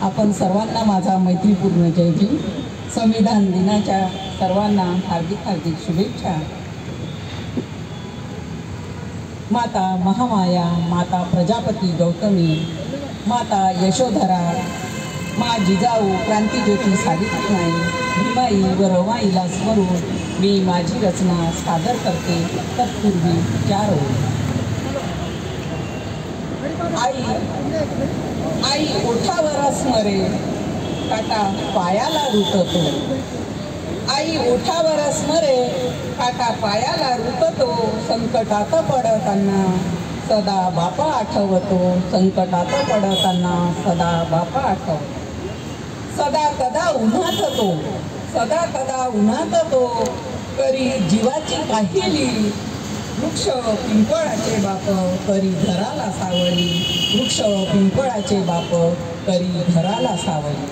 आपण सर्वांना माझा मैत्रीपूर्ण जय भीम। संविधान दिनाच्या सर्वांना हार्दिक हार्दिक शुभेच्छा। माता महामाया, माता प्रजापती गौतमी, माता यशोधरा, माँ जिजाऊ, क्रांतिज्योती सावित्रीबाई, भीमाई व रमाईला स्मरून मी माझी रचना सादर करते। तत्पूर्वी 4 ओळी। आई ओठावर स्मरे, काटा पायाला रुततो। आई ओठावर स्मरे, काटा पायाला रुततो। संकटात पडताना सदा बापा आठवतो। संकटात पडताना सदा बापा आठवतो। सदा कदा उन्हात तो, सदा कदा उन्हात तो, करी जीवाची काहिली। वृक्ष पिंपळाचे बाप, करी घराला सावली। वृक्ष पिंपळाचे बाप, करी घराला सावली।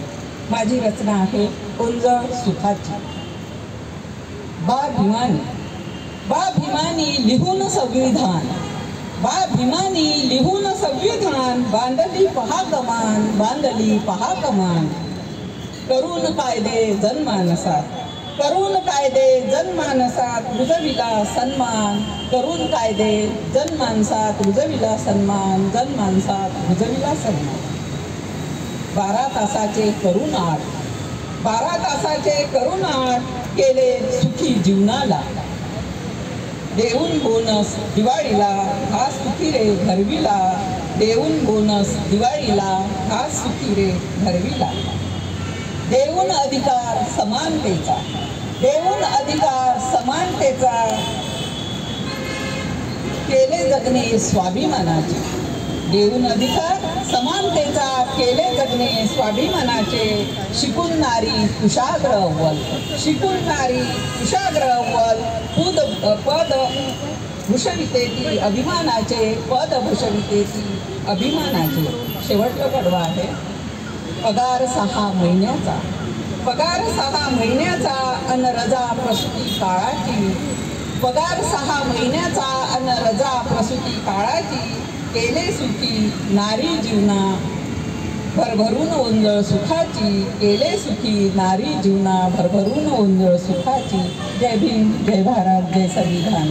माझी रचना आहे ओंजळ सुखाची। बा भीमानी, बा भीमानी लिहून संविधान, बा भीमानी लिहून संविधान। बांधली पहा कमान, बांधली पहा कमान। करून कायदे जनमानसात, करून कायदे जनमानसात रुजविला सन्मान। करून कायदे जनमानसात रुजविला सन्मान, जनमानसात रुजविला सन्मान। 12 तासाचे करून आठ, 12 तासाचे करून आठ, केले सुखी जीवनाला। देऊन बोनस दिवाळीला, हा सुखी रे घरविला। देऊन बोनस दिवाळीला, हा सुखी रे घरविला। देऊन अधिकार समानतेचा, देऊन अधिकार समानतेचा, केले जगणे स्वाभिमानाचे। देऊन अधिकार समानतेचा, केले जगणे स्वाभिमानाचे। शिकून नारी कुशाग्र अव्वल, शिकून नारी कुशाग्र अव्वल। पद भूषवितेती अभिमानाचे, पद भूषवितेती अभिमानाचे। शेवटचा कडवा आहे पगार 6 महिन्याचा, पगार 6 महिन्याचा, अन रजा प्रसूती काळाची। पगार 6 महिन्याचा, अन रजा प्रसूती काळाची। केले सुखी नारी जीवना, भरभरून ओंजळ सुखाची। केले सुखी नारी जीवना, भरभरून ओंजळ सुखाची। जय भीम, जय भारत, जय संविधान।